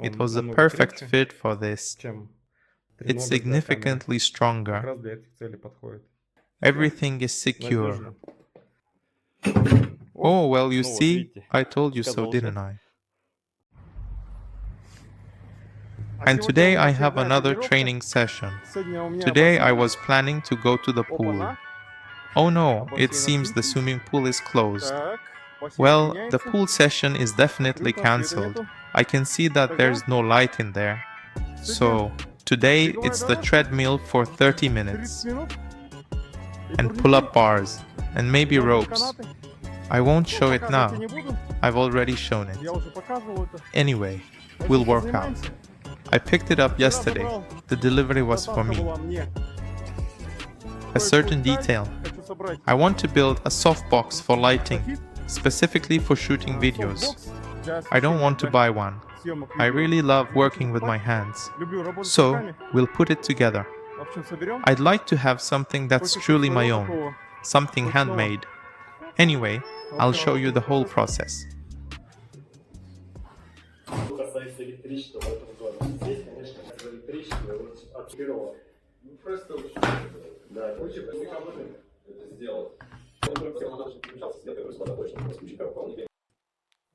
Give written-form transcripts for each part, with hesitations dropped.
It was a perfect fit for this. It's significantly stronger. Everything is secure. Oh, well, you see, I told you so, didn't I? And today I have another training session. Today I was planning to go to the pool. Oh no, it seems the swimming pool is closed. Well, the pool session is definitely cancelled. I can see that there's no light in there. So, today it's the treadmill for 30 minutes. And pull-up bars. And maybe ropes. I won't show it now. I've already shown it. Anyway, we'll work out. I picked it up yesterday. The delivery was for me. A certain detail. I want to build a softbox for lighting, specifically for shooting videos. I don't want to buy one. I really love working with my hands. So, we'll put it together. I'd like to have something that's truly my own, something handmade. Anyway, I'll show you the whole process.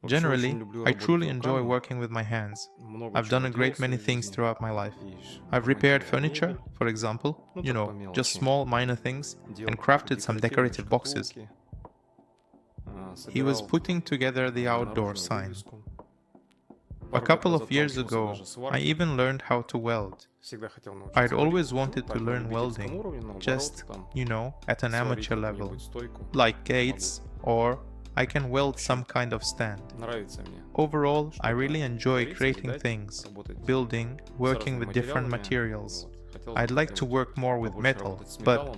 Generally, I truly enjoy working with my hands. I've done a great many things throughout my life. I've repaired furniture, for example, just small minor things, and crafted some decorative boxes. He was putting together the outdoor sign. A couple of years ago, I even learned how to weld. I'd always wanted to learn welding, just, at an amateur level, like gates, or I can weld some kind of stand. Overall, I really enjoy creating things, building, working with different materials. I'd like to work more with metal, but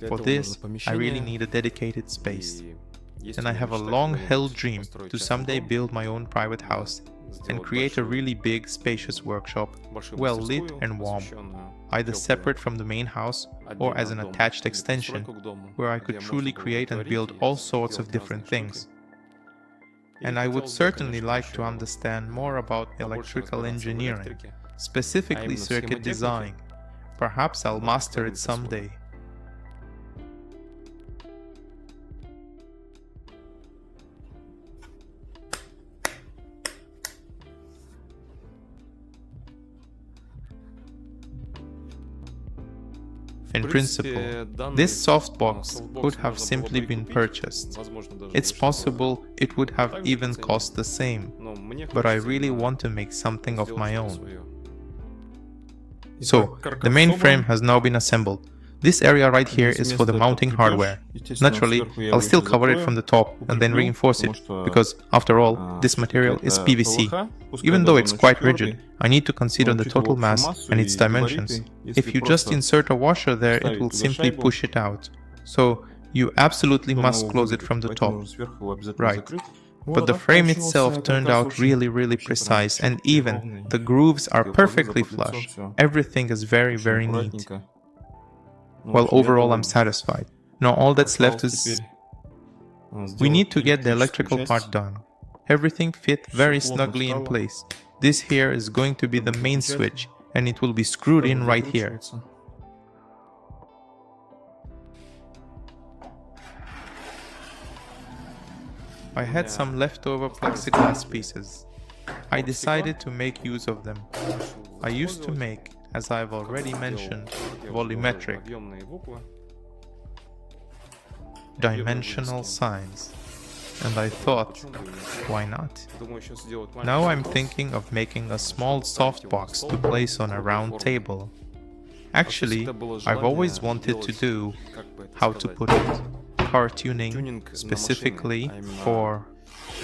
for this, I really need a dedicated space. And I have a long-held dream to someday build my own private house and create a really big, spacious workshop, well lit and warm, either separate from the main house or as an attached extension, where I could truly create and build all sorts of different things. And I would certainly like to understand more about electrical engineering, specifically circuit design. Perhaps I'll master it someday. In principle, this softbox could have simply been purchased. It's possible it would have even cost the same, but I really want to make something of my own. So, the main frame has now been assembled. This area right here is for the mounting hardware. Naturally, I'll still cover it from the top and then reinforce it, because, after all, this material is PVC. Even though it's quite rigid, I need to consider the total mass and its dimensions. If you just insert a washer there, it will simply push it out. So, you absolutely must close it from the top. Right. But the frame itself turned out really precise and even. The grooves are perfectly flush. Everything is very neat. Well, overall I'm satisfied. Now all that's left is... we need to get the electrical part done. Everything fit very snugly in place. This here is going to be the main switch, and it will be screwed in right here. I had some leftover plexiglass pieces. I decided to make use of them. I used to make, as I've already mentioned, volumetric, dimensional signs, and I thought, why not? Now I'm thinking of making a small softbox to place on a round table. Actually, I've always wanted to do, how to put it, car tuning specifically for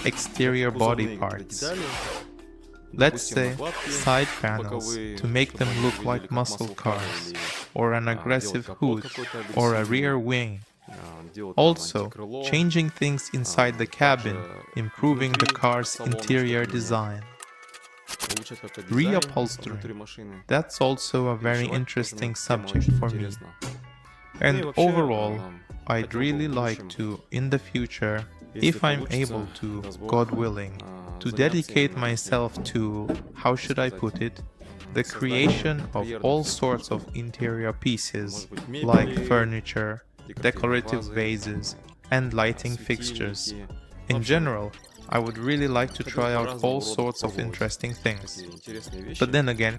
exterior body parts. Let's say side panels to make them look like muscle cars, or an aggressive hood, or a rear wing. Also, changing things inside the cabin, improving the car's interior design. Reupholstering, that's also a very interesting subject for me. And overall, I'd really like to, in the future, if I'm able to, God willing, to dedicate myself to, how should I put it, the creation of all sorts of interior pieces, like furniture, decorative vases, and lighting fixtures. In general, I would really like to try out all sorts of interesting things. But then again,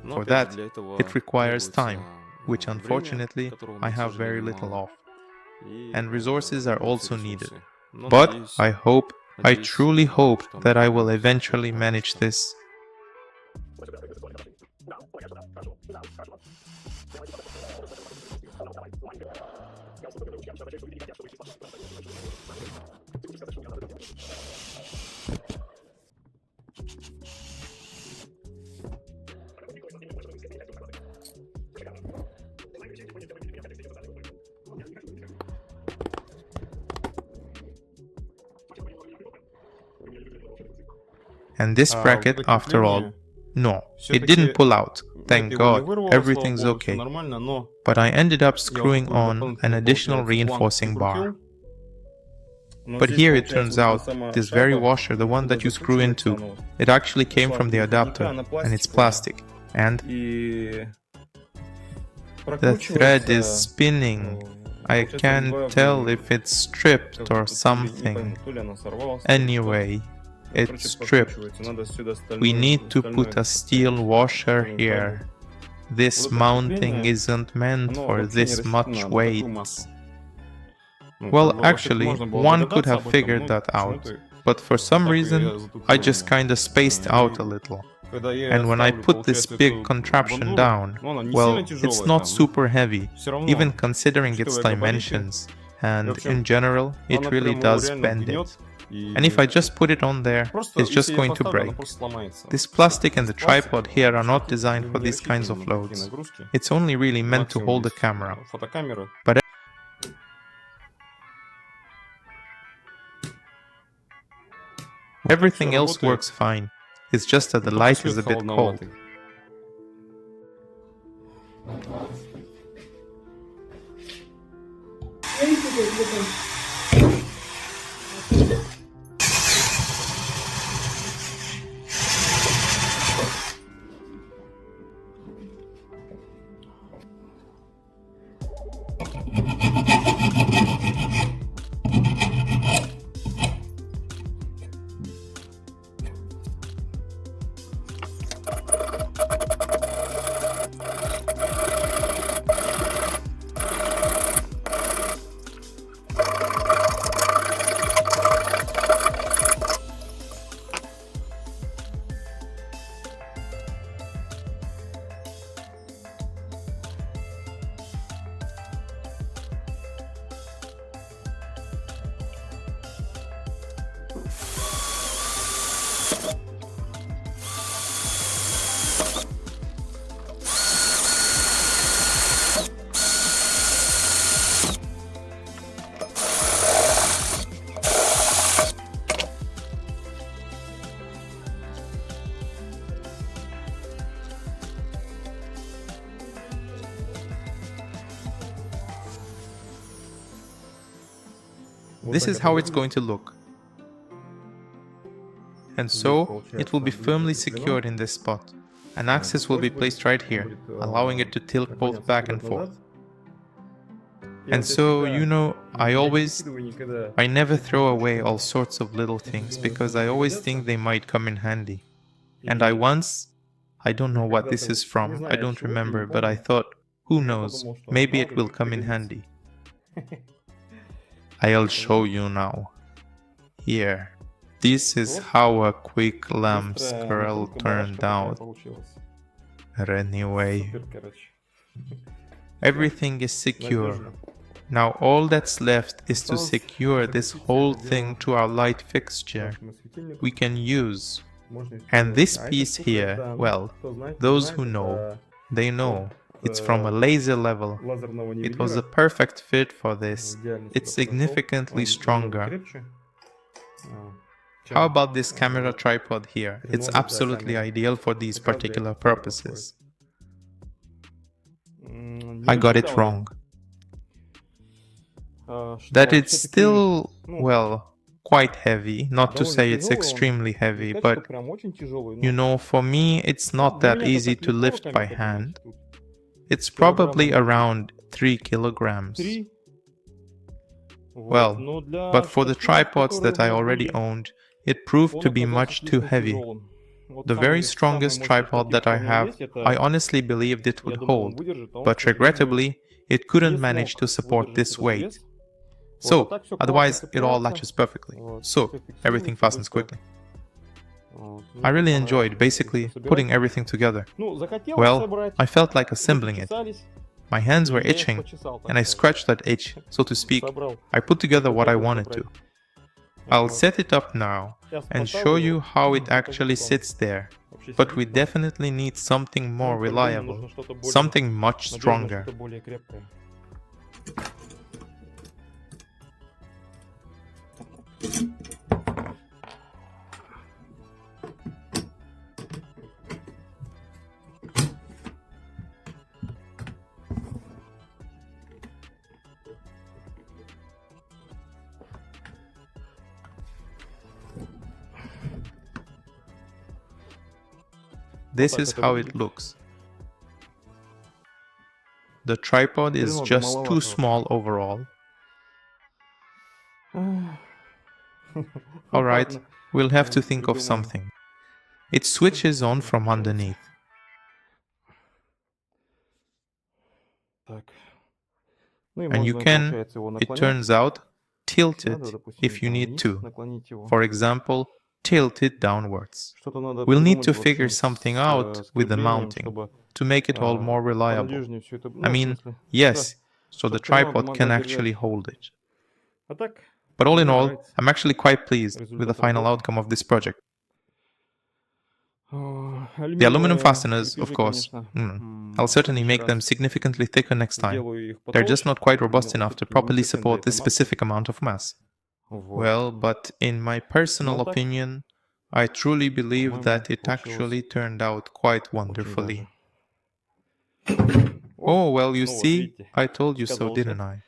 for that, it requires time, which unfortunately I have very little of. And resources are also needed. But I truly hope that I will eventually manage this. And this bracket, after all, no, it didn't pull out. Thank God, everything's okay. But I ended up screwing on an additional reinforcing bar. But here it turns out, this very washer, the one that you screw into, it actually came from the adapter, and it's plastic. And the thread is spinning. I can't tell if it's stripped or something. Anyway, it's stripped. We need to put a steel washer here. This mounting isn't meant for this much weight. Well, actually, one could have figured that out, but for some reason, I just kinda spaced out a little. And when I put this big contraption down, well, it's not super heavy, even considering its dimensions, and in general, it really does bend it. And if I just put it on there, it's just going to break. This plastic and the tripod here are not designed for these kinds of loads. It's only really meant to hold the camera. But everything else works fine. It's just that the light is a bit cold. This is how it's going to look. And so, it will be firmly secured in this spot. An axis will be placed right here, allowing it to tilt both back and forth. And so, you know, I never throw away all sorts of little things, because I always think they might come in handy. And I don't know what this is from, I don't remember, but I thought, who knows, maybe it will come in handy. I'll show you now. Here. This is how a quick lamp scroll turned out. Anyway. Everything is secure. Now all that's left is to secure this whole thing to our light fixture we can use. And this piece here, well, those who know, they know. It's from a laser level. It was a perfect fit for this. It's significantly stronger. How about this camera tripod here? It's absolutely ideal for these particular purposes. I got it wrong. that it's still, well, quite heavy. Not to say it's extremely heavy, but you know, for me, it's not that easy to lift by hand. It's probably around 3 kilograms. Well, but for the tripods that I already owned, it proved to be much too heavy. The very strongest tripod that I have, I honestly believed it would hold, but regrettably, it couldn't manage to support this weight. So, otherwise it all latches perfectly, so everything fastens quickly. I really enjoyed, basically, putting everything together. Well, I felt like assembling it. My hands were itching, and I scratched that itch, so to speak. I put together what I wanted to. I'll set it up now and show you how it actually sits there. But we definitely need something more reliable, something much stronger. This is how it looks. The tripod is just too small overall. Alright, we'll have to think of something. It switches on from underneath. And you can, it turns out, tilt it if you need to. For example, tilt it downwards. We'll need to figure something out with the mounting to make it all more reliable. I mean, yes, so the tripod can actually hold it. But all in all, I'm actually quite pleased with the final outcome of this project. The aluminum fasteners, of course, I'll certainly make them significantly thicker next time. They're just not quite robust enough to properly support this specific amount of mass. Well, but in my personal opinion, I truly believe that it actually turned out quite wonderfully. Oh, well, you see, I told you so, didn't I?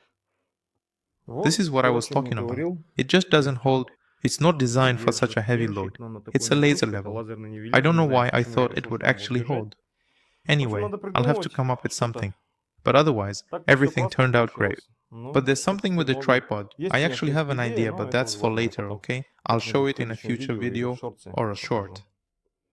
This is what I was talking about. It just doesn't hold. It's not designed for such a heavy load. It's a laser level. I don't know why I thought it would actually hold. Anyway, I'll have to come up with something. But otherwise, everything turned out great. But there's something with the tripod. I actually have an idea, but that's for later, okay? I'll show it in a future video or a short.